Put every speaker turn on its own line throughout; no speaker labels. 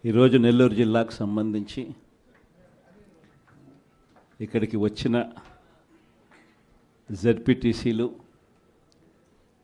ఈరోజు నెల్లూరు జిల్లాకు సంబంధించి ఇక్కడికి వచ్చిన జెడ్పీటీసీలు,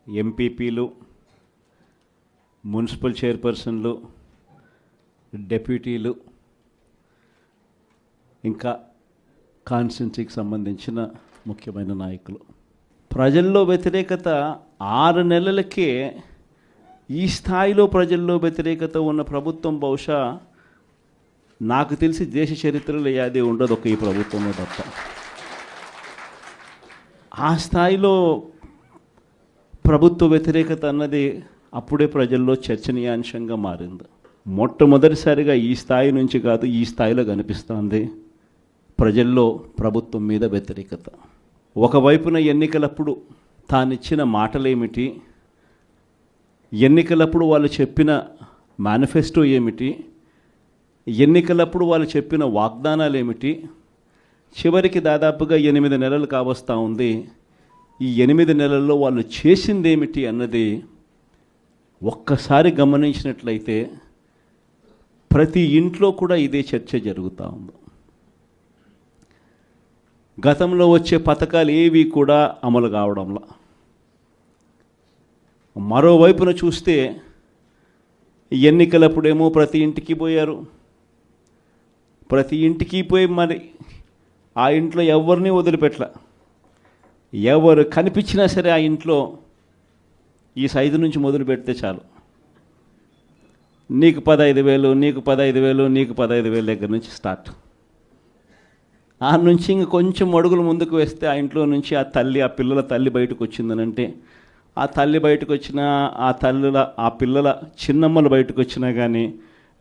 ఎంపీపీలు, మున్సిపల్ చైర్పర్సన్లు, డెప్యూటీలు, ఇంకా కాన్స్టిట్యున్సీకి సంబంధించిన ముఖ్యమైన నాయకులు. ప్రజల్లో వ్యతిరేకత 6 నెలలకే ఈ స్థాయిలో ప్రజల్లో వ్యతిరేకత ఉన్న ప్రభుత్వం బహుశా నాకు తెలిసి దేశ చరిత్రలో ఏది ఉండదు, ఒక ఈ ప్రభుత్వంలో తప్ప. ఆ స్థాయిలో ప్రభుత్వ వ్యతిరేకత అన్నది అప్పుడే ప్రజల్లో చర్చనీయాంశంగా మారింది. మొట్టమొదటిసారిగా ఈ స్థాయి నుంచి కాదు, ఈ స్థాయిలో కనిపిస్తుంది ప్రజల్లో ప్రభుత్వం మీద వ్యతిరేకత. ఒకవైపున ఎన్నికలప్పుడు తానిచ్చిన మాటలేమిటి, ఎన్నికలప్పుడు వాళ్ళు చెప్పిన మేనిఫెస్టో ఏమిటి, ఎన్నికలప్పుడు వాళ్ళు చెప్పిన వాగ్దానాలు ఏమిటి, చివరికి దాదాపుగా 8 నెలలు కావస్తూ ఉంది. ఈ 8 నెలల్లో వాళ్ళు చేసింది ఏమిటి అన్నది ఒక్కసారి గమనించినట్లయితే ప్రతి ఇంట్లో కూడా ఇదే చర్చ జరుగుతూ ఉంది. గతంలో వచ్చే పథకాలు ఏవి కూడా అమలు కావడంలా. మరోవైపున చూస్తే ఎన్నికలప్పుడేమో ప్రతి ఇంటికి పోయారు, ప్రతి ఇంటికి పోయి మరి ఆ ఇంట్లో ఎవరిని వదిలిపెట్టల. ఎవరు కనిపించినా సరే ఆ ఇంట్లో ఈ సైజు నుంచి మొదలు పెడితే చాలు, నీకు 15,000, నీకు 15,000, నీకు 15,000 దగ్గర నుంచి స్టార్ట్. ఆ నుంచి ఇంక కొంచెం అడుగులు ముందుకు వేస్తే ఆ ఇంట్లో నుంచి ఆ పిల్లల తల్లి బయటకు వచ్చిందనంటే, ఆ తల్లి బయటకు వచ్చినా, ఆ పిల్లల చిన్నమ్మలు బయటకు వచ్చినా కానీ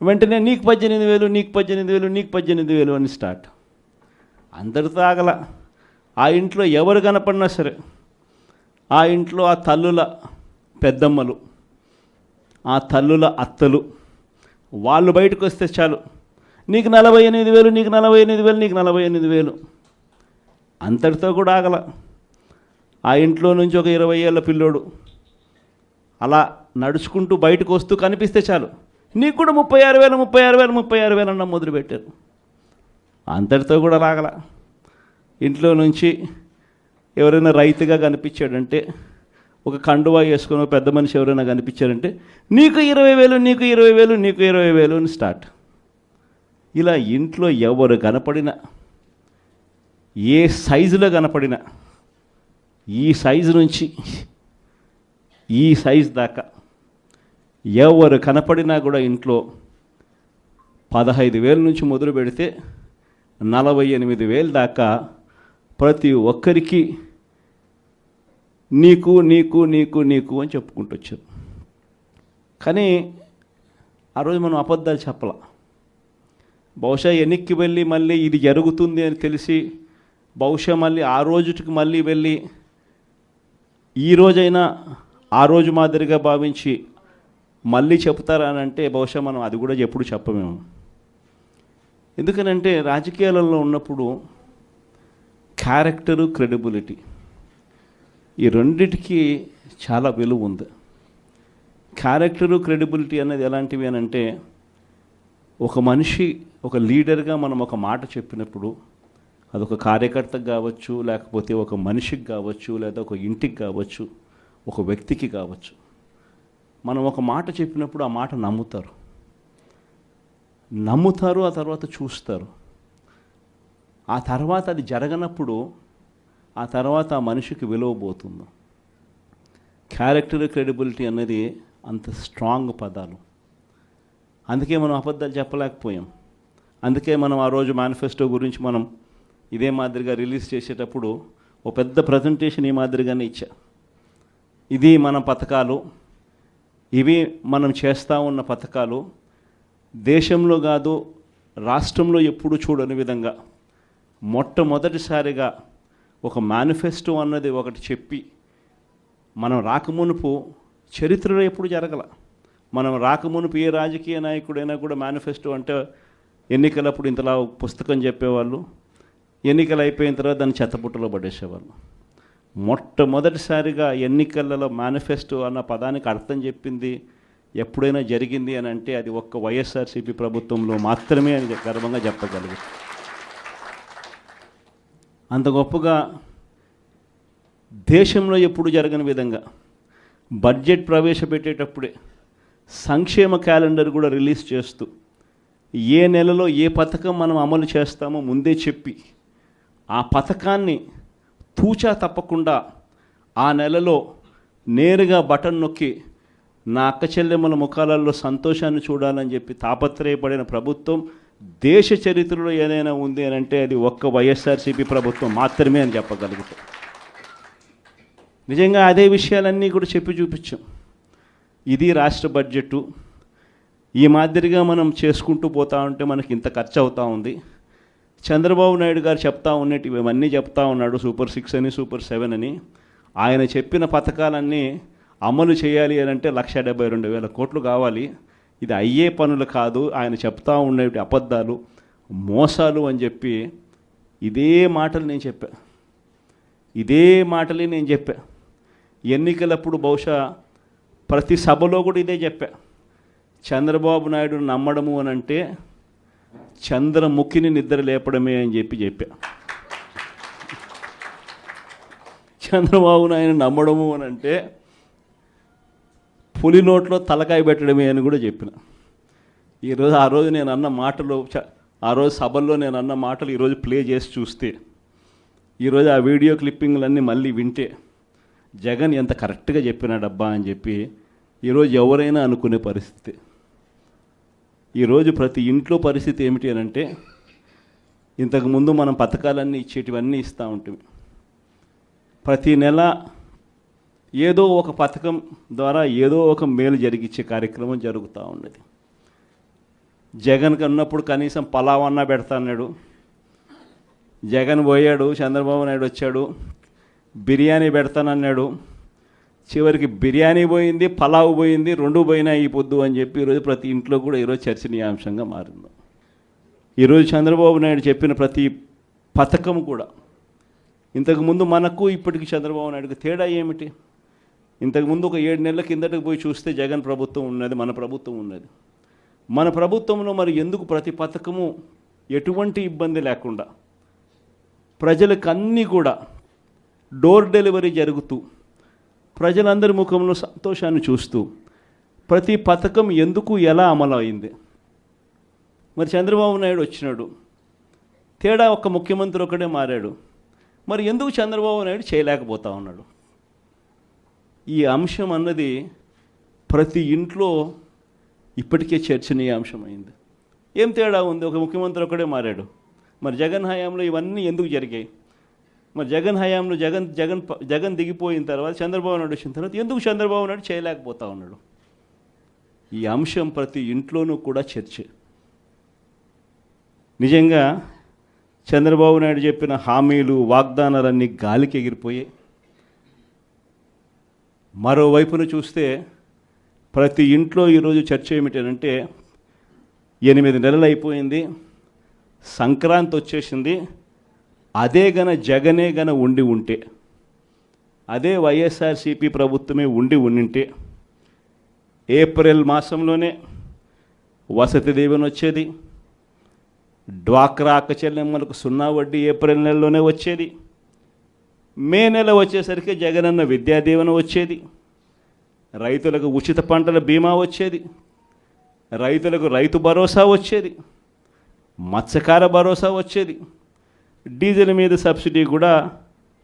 వెంటనే నీకు 18,000, నీకు 18,000, నీకు 18,000 అని స్టార్ట్. అందరితో ఆగల. ఆ ఇంట్లో ఎవరు కనపడినా సరే, ఆ ఇంట్లో ఆ తల్లుల పెద్దమ్మలు, ఆ తల్లుల అత్తలు, వాళ్ళు బయటకు వస్తే చాలు, నీకు 48,000, నీకు 48,000, నీకు 48,000. అంతటితో కూడా ఆగల. ఆ ఇంట్లో నుంచి ఒక 20 ఏళ్ళ పిల్లోడు అలా నడుచుకుంటూ బయటకు వస్తూ కనిపిస్తే చాలు, నీకు కూడా 36,000, 36,000, 36,000 అన్న మొదలుపెట్టారు. అంతటితో కూడా రాగల. ఇంట్లో నుంచి ఎవరైనా రైతుగా కనిపించాడంటే, ఒక కండువా వేసుకొని పెద్ద మనిషి ఎవరైనా కనిపించారంటే, నీకు 20,000, నీకు 20,000, నీకు 20,000 అని స్టార్ట్. ఇలా ఇంట్లో ఎవరు కనపడినా, ఏ సైజులో కనపడినా, ఈ సైజు నుంచి ఈ సైజు దాకా ఎవరు కనపడినా కూడా ఇంట్లో 15,000 నుంచి మొదలు పెడితే 48,000 దాకా ప్రతి ఒక్కరికి నీకు నీకు నీకు నీకు అని చెప్పుకుంటూ వచ్చారు. కానీ ఆ రోజు మనం అబద్ధాలు చెప్పాల. బహుశా ఎన్నికకి వెళ్ళి మళ్ళీ ఇది జరుగుతుంది అని తెలిసి బహుశా మళ్ళీ ఆ రోజుకి మళ్ళీ వెళ్ళి ఈ రోజైనా ఆ రోజు మాదిరిగా భావించి మళ్ళీ చెప్తారా అని అంటే బహుశా మనం అది కూడా ఎప్పుడు చెప్పమేమో. ఎందుకనంటే రాజకీయాలలో ఉన్నప్పుడు క్యారెక్టరు, క్రెడిబిలిటీ, ఈ రెండిటికి చాలా విలువ ఉంది. క్యారెక్టరు, క్రెడిబిలిటీ అనేది ఎలాంటివి అని అంటే, ఒక మనిషి ఒక లీడర్గా మనం ఒక మాట చెప్పినప్పుడు అదొక కార్యకర్తకు కావచ్చు, లేకపోతే ఒక మనిషికి కావచ్చు, లేదా ఒక ఇంటికి కావచ్చు, ఒక వ్యక్తికి కావచ్చు. మనం ఒక మాట చెప్పినప్పుడు ఆ మాట నమ్ముతారు, ఆ తర్వాత చూస్తారు. ఆ తర్వాత అది జరగనప్పుడు ఆ తర్వాత ఆ మనిషికి విలువ పోతుంది. క్యారెక్టర్, క్రెడిబిలిటీ అనేది అంత స్ట్రాంగ్ పదాలు. అందుకే మనం అబద్ధాలు చెప్పలేకపోయాం. అందుకే మనం ఆ రోజు మేనిఫెస్టో గురించి మనం ఇదే మాదిరిగా రిలీజ్ చేసేటప్పుడు ఒక పెద్ద ప్రజెంటేషన్ ఈ మాదిరిగానే ఇచ్చా. ఇది మన పథకాలు, ఇవి మనం చేస్తూ ఉన్న పథకాలు, దేశంలో కాదు రాష్ట్రంలో ఎప్పుడు చూడని విధంగా మొట్టమొదటిసారిగా ఒక మేనిఫెస్టో అన్నది ఒకటి చెప్పి, మనం రాకమునుపు చరిత్రలో ఎప్పుడు జరగల. మనం రాకమునుపు ఏ రాజకీయ నాయకుడైనా కూడా మేనిఫెస్టో అంటే ఎన్నికలప్పుడు ఇంతలా పుస్తకం చెప్పేవాళ్ళు, ఎన్నికలు అయిపోయిన తర్వాత దాన్ని చెత్తపుట్టలో పడేసేవాళ్ళు. మొట్టమొదటిసారిగా ఎన్నికలలో మేనిఫెస్టో అన్న పదానికి అర్థం చెప్పింది ఎప్పుడైనా జరిగింది అని అంటే అది ఒక్క వైఎస్ఆర్సీపీ ప్రభుత్వంలో మాత్రమే అని గర్వంగా చెప్పగలుగుతాం. అంత గొప్పగా దేశంలో ఎప్పుడు జరగని విధంగా బడ్జెట్ ప్రవేశపెట్టేటప్పుడే సంక్షేమ క్యాలెండర్ కూడా రిలీజ్ చేస్తూ ఏ నెలలో ఏ పథకం మనం అమలు చేస్తామో ముందే చెప్పి ఆ పథకాన్ని తూచా తప్పకుండా ఆ నెలలో నేరుగా బటన్ నొక్కి నా అక్క చెల్లెమ్మల ముఖాలలో సంతోషాన్ని చూడాలని చెప్పి తాపత్రయపడిన ప్రభుత్వం దేశ చరిత్రలో ఏదైనా ఉంది అని అంటే అది ఒక్క వైఎస్ఆర్సీపీ ప్రభుత్వం మాత్రమే అని చెప్పగలుగుతాం. నిజంగా అదే విషయాలన్నీ కూడా చెప్పి చూపించాం. ఇది రాష్ట్ర బడ్జెటు, ఈ మాదిరిగా మనం చేసుకుంటూ పోతా ఉంటే మనకి ఇంత ఖర్చు అవుతూ ఉంది. చంద్రబాబు నాయుడు గారు చెప్తా ఉన్నట్టు ఇవన్నీ చెప్తా ఉన్నాడు, సూపర్ 6 అని సూపర్ 7 అని. ఆయన చెప్పిన పథకాలన్నీ అమలు చేయాలి అని అంటే 1,72,000 కోట్లు కావాలి. ఇది అయ్యే పనులు కాదు, ఆయన చెప్తా ఉండే అబద్ధాలు మోసాలు అని చెప్పి ఇదే మాటలు నేను చెప్పా. ఎన్నికలప్పుడు బహుశా ప్రతి సభలో కూడా ఇదే చెప్పా. చంద్రబాబు నాయుడుని నమ్మడము అని అంటే చంద్రముఖిని నిద్ర లేపడమే అని చెప్పా. చంద్రబాబు నాయుడు నమ్మడము అని అంటే పులి నోట్లో తలకాయ పెట్టడమే అని కూడా చెప్పిన. ఆ రోజు నేను అన్న మాటలు, ఆ రోజు సభల్లో నేను అన్న మాటలు ఈరోజు ప్లే చేసి చూస్తే, ఈరోజు ఆ వీడియో క్లిప్పింగ్లన్నీ మళ్ళీ వింటే జగన్ ఎంత కరెక్ట్గా చెప్పినాడబ్బా అని చెప్పి ఈరోజు ఎవరైనా అనుకునే పరిస్థితి. ఈరోజు ప్రతి ఇంట్లో పరిస్థితి ఏమిటి అని అంటే, ఇంతకుముందు మనం పథకాలన్నీ ఇచ్చేటివన్నీ ఇస్తూ ఉంటాం. ప్రతి నెల ఏదో ఒక పథకం ద్వారా ఏదో ఒక మేలు జరిగించే కార్యక్రమం జరుగుతూ ఉన్నది. జగన్కి ఉన్నప్పుడు కనీసం పలావన్నా పెడతా అన్నాడు. జగన్ పోయాడు, చంద్రబాబు నాయుడు వచ్చాడు, బిర్యానీ పెడతానన్నాడు. చివరికి బిర్యానీ పోయింది, పలావ్ పోయింది, 2 పోయినా ఈ పొద్దు అని చెప్పి ఈరోజు ప్రతి ఇంట్లో కూడా ఈరోజు చర్చనీయాంశంగా మారింది. ఈరోజు చంద్రబాబు నాయుడు చెప్పిన ప్రతి పథకం కూడా, ఇంతకుముందు మనకు ఇప్పటికి చంద్రబాబు నాయుడుకి తేడా ఏమిటి? ఇంతకుముందు ఒక 7 నెలల కిందటకు పోయి చూస్తే జగన్ ప్రభుత్వం ఉన్నది, మన ప్రభుత్వం ఉన్నది. మన ప్రభుత్వంలో మరి ఎందుకు ప్రతి పథకము ఎటువంటి ఇబ్బంది లేకుండా ప్రజలకు అన్నీ కూడా డోర్ డెలివరీ జరుగుతూ ప్రజలందరి ముఖంలో సంతోషాన్ని చూస్తూ ప్రతి పథకం ఎందుకు ఎలా అమలు అయింది? మరి చంద్రబాబు నాయుడు వచ్చినాడు, తేడా ఒక్క ముఖ్యమంత్రి ఒకడే మారాడు. మరి ఎందుకు చంద్రబాబు నాయుడు చేయలేకపోతా ఉన్నాడు? ఈ అంశం అన్నది ప్రతి ఇంట్లో ఇప్పటికే చర్చనీయాంశమైంది. ఏం తేడా ఉంది? ఒక ముఖ్యమంత్రి ఒకడే మారాడు. మరి జగన్ హయాంలో ఇవన్నీ ఎందుకు జరిగాయి? మరి జగన్ హయాంలో జగన్ దిగిపోయిన తర్వాత చంద్రబాబు నాయుడు వచ్చిన తర్వాత ఎందుకు చంద్రబాబు నాయుడు చేయలేకపోతా ఉన్నాడు? ఈ అంశం ప్రతి ఇంట్లోనూ కూడా చర్చ. నిజంగా చంద్రబాబు నాయుడు చెప్పిన హామీలు, వాగ్దానాలన్నీ గాలికి ఎగిరిపోయాయి. మరోవైపున చూస్తే ప్రతి ఇంట్లో ఈరోజు చర్చ ఏమిటంటే, 8 నెలలు అయిపోయింది, సంక్రాంతి వచ్చేసింది, అదే జగనే ఉండి ఉంటే, అదే వైఎస్ఆర్సీపీ ప్రభుత్వమే ఉండింటే ఏప్రిల్ మాసంలోనే వసతి దీవెన వచ్చేది, డ్వాక్రా అక్క చెల్లెమ్మలకు 0 వడ్డీ ఏప్రిల్ నెలలోనే వచ్చేది, మే నెల వచ్చేసరికి జగనన్న విద్యా దీవెన వచ్చేది, రైతులకు ఉచిత పంటల బీమా వచ్చేది, రైతులకు రైతు భరోసా వచ్చేది, మత్స్యకార భరోసా వచ్చేది, డీజిల్ మీద సబ్సిడీ కూడా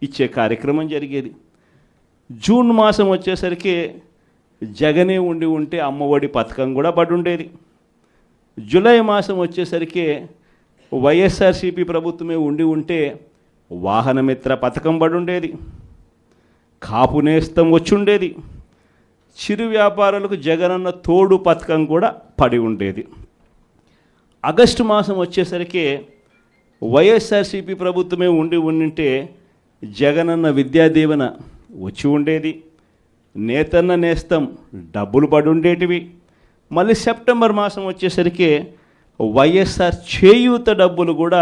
ఇచ్చే కార్యక్రమం జరిగేది. జూన్ మాసం వచ్చేసరికి జగనే ఉంటే అమ్మఒడి పథకం కూడా పడి ఉండేది. జూలై మాసం వచ్చేసరికి వైఎస్ఆర్సీపీ ప్రభుత్వమే ఉంటే వాహనమిత్ర పథకం పడి ఉండేది, కాపు నేస్తం వచ్చి ఉండేది, చిరు వ్యాపారులకు జగనన్న తోడు పథకం కూడా పడి ఉండేది. ఆగస్టు మాసం వచ్చేసరికి వైఎస్ఆర్సీపీ ప్రభుత్వమే ఉంటే జగనన్న విద్యా దీవెన వచ్చి ఉండేది, నేతన్న నేస్తం డబ్బులు పడి ఉండేటివి. మళ్ళీ సెప్టెంబర్ మాసం వచ్చేసరికి వైఎస్ఆర్ చేయూత డబ్బులు కూడా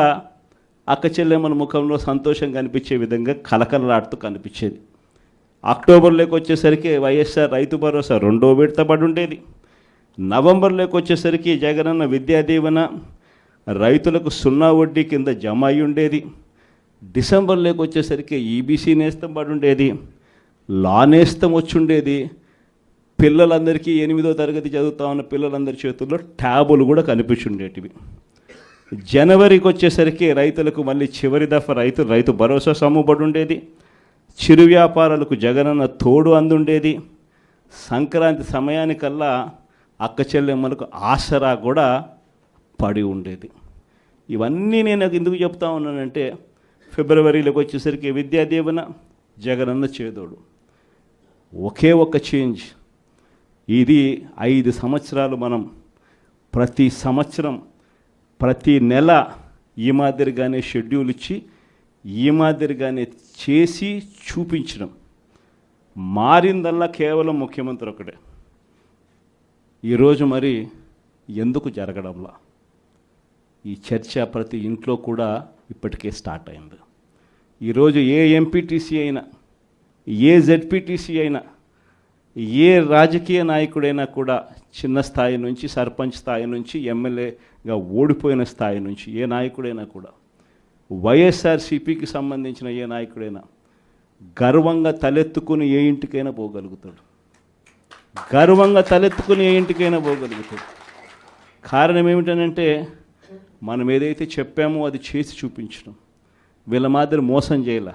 అక్క చెల్లెమ్మల ముఖంలో సంతోషం కనిపించే విధంగా కలకలలాడుతూ కనిపించేది. అక్టోబర్లోకి వచ్చేసరికి వైఎస్ఆర్ రైతు భరోసా 2వ విడత పడి ఉండేది. నవంబర్లోకి వచ్చేసరికి జగనన్న విద్యా దీవెన రైతులకు 0 వడ్డీ కింద జమ అయి ఉండేది. డిసెంబర్లోకి వచ్చేసరికి ఈబీసీ నేస్తం పడి ఉండేది, లా నేస్తం వచ్చి ఉండేది. పిల్లలందరికీ 8వ తరగతి చదువుతా ఉన్న పిల్లలందరి చేతుల్లో ట్యాబులు కూడా కనిపించుండేటివి. జనవరికి వచ్చేసరికి రైతులకు మళ్ళీ చివరి దఫా రైతు భరోసా సమ్ముబడి ఉండేది. చిరు వ్యాపారాలకు జగనన్న తోడు అందుండేది. సంక్రాంతి సమయానికల్లా అక్క చెల్లెమ్మలకు ఆసరా కూడా పడి ఉండేది. ఇవన్నీ నేను ఎందుకు చెప్తా ఉన్నానంటే, ఫిబ్రవరిలోకి వచ్చేసరికి విద్యా దీవెన, జగనన్న చేదోడు. ఒకే ఒక్క చేంజ్. ఇది 5 సంవత్సరాలు మనం ప్రతి సంవత్సరం ప్రతి నెల ఈ మాదిరిగానే షెడ్యూల్ ఇచ్చి ఈ మాదిరిగానే చేసి చూపించడం. మారిందల్లా కేవలం ముఖ్యమంత్రి ఒకటే. ఈరోజు మరి ఎందుకు జరగడంలా ఈ చర్చ ప్రతి ఇంట్లో కూడా ఇప్పటికే స్టార్ట్ అయింది. ఈరోజు ఏ ఎంపీటీసీ అయినా, ఏ జెడ్పీటీసీ అయినా, ఏ రాజకీయ నాయకుడైనా కూడా చిన్న స్థాయి నుంచి సర్పంచ్ స్థాయి నుంచి ఎమ్మెల్యేగా ఓడిపోయిన స్థాయి నుంచి ఏ నాయకుడైనా కూడా, వైఎస్ఆర్సీపీకి సంబంధించిన ఏ నాయకుడైనా గర్వంగా తలెత్తుకుని ఏ ఇంటికైనా పోగలుగుతాడు. గర్వంగా తలెత్తుకుని ఏ ఇంటికైనా పోగలుగుతాడు. కారణం ఏమిటనంటే, మనం ఏదైతే చెప్పామో అది చేసి చూపించడం. వీళ్ళ మాదిరి మోసం చేయాల,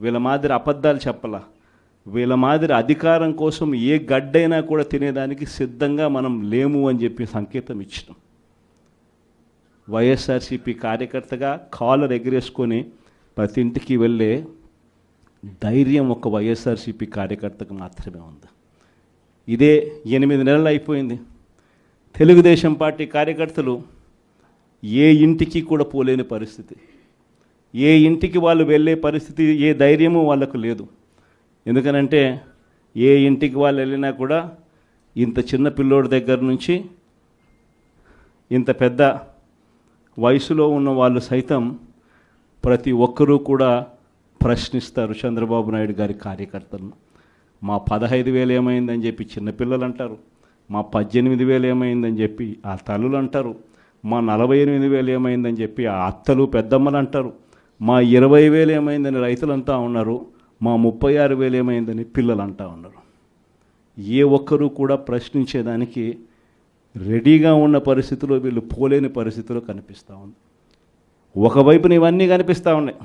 వీళ్ళ మాదిరి అబద్ధాలు చెప్పాల, వీళ్ళ మాదిరి అధికారం కోసం ఏ గడ్డైనా కూడా తినేదానికి సిద్ధంగా మనం లేము అని చెప్పి సంకేతం ఇచ్చినాం. వైఎస్ఆర్సీపీ కార్యకర్తగా కాలర్ ఎగిరేసుకొని ప్రతి ఇంటికి వెళ్ళే ధైర్యం ఒక వైఎస్ఆర్సీపీ కార్యకర్తకు మాత్రమే ఉంది. ఇదే 8 నెలలు అయిపోయింది. తెలుగుదేశం పార్టీ కార్యకర్తలు ఏ ఇంటికి కూడా పోలేని పరిస్థితి, ఏ ఇంటికి వాళ్ళు వెళ్ళే పరిస్థితి, ఏ ధైర్యము వాళ్ళకు లేదు. ఎందుకనంటే ఏ ఇంటికి వాళ్ళు వెళ్ళినా కూడా ఇంత చిన్న పిల్లోడి దగ్గర నుంచి ఇంత పెద్ద వయసులో ఉన్న వాళ్ళు సైతం ప్రతి ఒక్కరూ కూడా ప్రశ్నిస్తారు చంద్రబాబు నాయుడు గారి కార్యకర్తలను. మా 15,000 ఏమైందని చెప్పి చిన్నపిల్లలు అంటారు, మా 18,000 ఏమైందని చెప్పి ఆ తల్లులు అంటారు, మా 48,000 ఏమైందని చెప్పి ఆ అత్తలు పెద్దమ్మలు అంటారు, మా 20,000 ఏమైందని రైతులంతా ఉన్నారు, మా 36,000 ఏమైందని పిల్లలు అంటా ఉన్నారు. ఏ ఒక్కరూ కూడా ప్రశ్నించేదానికి రెడీగా ఉన్న పరిస్థితిలో వీళ్ళు పోలేని పరిస్థితిలో కనిపిస్తూ ఉంది. ఒకవైపున ఇవన్నీ కనిపిస్తూ ఉన్నాయి.